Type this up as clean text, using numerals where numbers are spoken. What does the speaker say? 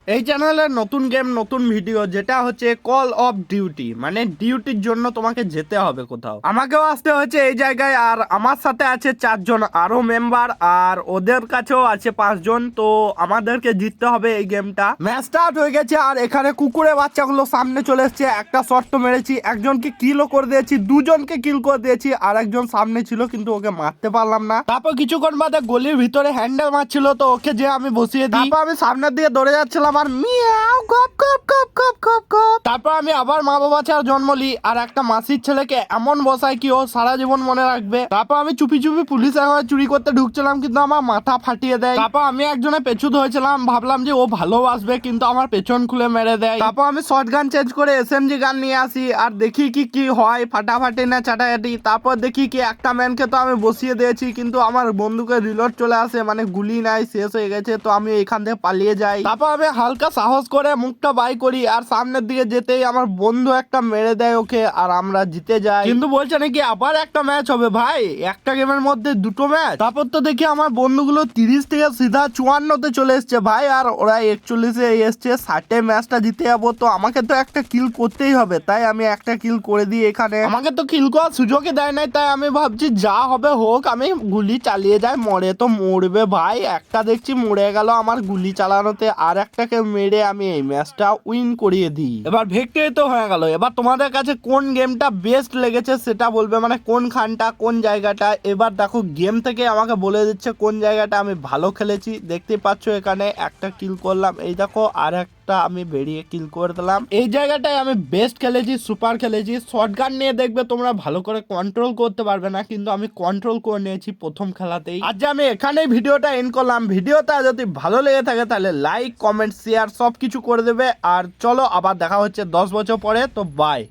এই চ্যানেলের নতুন গেম নতুন ভিডিও যেটা হচ্ছে কল অফ ডিউটি, মানে ডিউটির জন্য তোমাকে যেতে হবে কোথাও। আমাকেও আসতে হচ্ছে এই জায়গায়, আর আমার সাথে আছে 4জন আরো মেম্বার, আর ওদের কাছেও আছে 5জন। তো আমাদেরকে জিততে হবে এই গেমটা। ম্যাচ স্টার্ট হয়ে গেছে, আর এখানে কুকুরের বাচ্চাগুলো সামনে চলে এসছে। একটা শট তো মেরেছি, একজনকে কিলও করে দিয়েছি, দুজনকে কিল করে দিয়েছি, আর একজন সামনে ছিল কিন্তু ওকে মারতে পারলাম না। তারপর কিছুক্ষণ বাদে গলির ভিতরে হ্যান্ডেল মারছিল, তো ওকে যে আমি বসিয়ে দিই। তারপর আমি সামনের দিকে দৌড়ে যাচ্ছিলাম, আর মিয়াও গপ গপ গপ গপ গপ গপ। তারপর আমি আবার মা বাবা ছাড়া জন্ম লি, আর একটা মাসির ছেলেকে এমন বসাই কি ও সারা জীবন মনে রাখবে। তারপর আমি চুপি চুপি পুলিশের ঘরে চুরি করতে ঢুকছিলাম, কিন্তু আমার মাথা ফাটিয়ে দেয়। তারপর আমি একজনের পেছু ধরেছিলাম, ভাবলাম যে ও ভালোবাসবে, কিন্তু আমার পেছন খুলে মেরে দেয়। তারপর আমি শর্ট গান চেঞ্জ করে এসএমজি গান নিয়ে আসি, আর দেখি কি কি হয়, ফাটাফাটি না চাটাচাটি। তারপর দেখি কি একটা ম্যানকে তো আমি বসিয়ে দিয়েছি, কিন্তু আমার বন্দুকের রিলোড চলে আসে, মানে গুলি নাই, শেষ হয়ে গেছে। তো আমি এখান থেকে পালিয়ে যাই। তারপর আমি হালকা সাহস করে মুখটা বাই করি, আর সামনের দিকে যেতেই আমার বন্ধু একটা মেরে দেয় ওকে, আর আমরা জিতে যাই। কিন্তু বলছে নাকি আবার একটা ম্যাচ হবে। ভাই, একটা গেমের মধ্যে দুটো ম্যাচ? তারপর তো দেখি আমার বন্ধুগুলো 30 থেকে সিধা 54-তে চলে এসছে ভাই, আর ওরা 41-এ এসছে। 60-এ ম্যাচটা জিতে যাবো, তো আমাকে তো একটা কিল করতেই হবে। তাই আমি একটা কিল করে দিই এখানে। আমাকে তো কিল করার সুযোগই দেয় নাই, তাই আমি ভাবছি যা হবে হোক, আমি গুলি চালিয়ে যাই, মরে তো মরবে ভাই। একটা দেখছি মরে গেল আমার গুলি চালানোতে, আর একটাকে মেরে আমি এই ম্যাচটা উইন করিয়ে দিই। এবার ভিক্টরি তো হয়ে গেল। এবার তোমাদের কাছে কোন গেমটা বেস্ট লেগেছে সেটা বলবে, মানে কোন খানটা, কোন জায়গাটা। এবার দেখো গেম থেকে আমাকে বলে দিচ্ছে কোন জায়গাটা আমি ভালো খেলেছি। দেখতে পাচ্ছ এখানে একটা কিল করলাম, এই দেখো, আর একটা আমি বেরিয়ে কিল করে দিলাম। এই জায়গাটায় আমি বেস্ট খেলেছি, সুপার খেলেছি। শটগান নিয়ে দেখবে তোমরা ভালো করে কন্ট্রোল করতে পারবে না, কিন্তু আমি কন্ট্রোল করে নিয়েছি প্রথম খেলাতেই। আজ আমি এখানেই ভিডিওটা এন্ড করলাম। ভিডিওটা যদি ভালো লেগে থাকে তাহলে লাইক, কমেন্ট, শেয়ার সব কিছু করে দেবে। আর চলো আবার দেখা হচ্ছে 10 বছর পরে। তো বাই।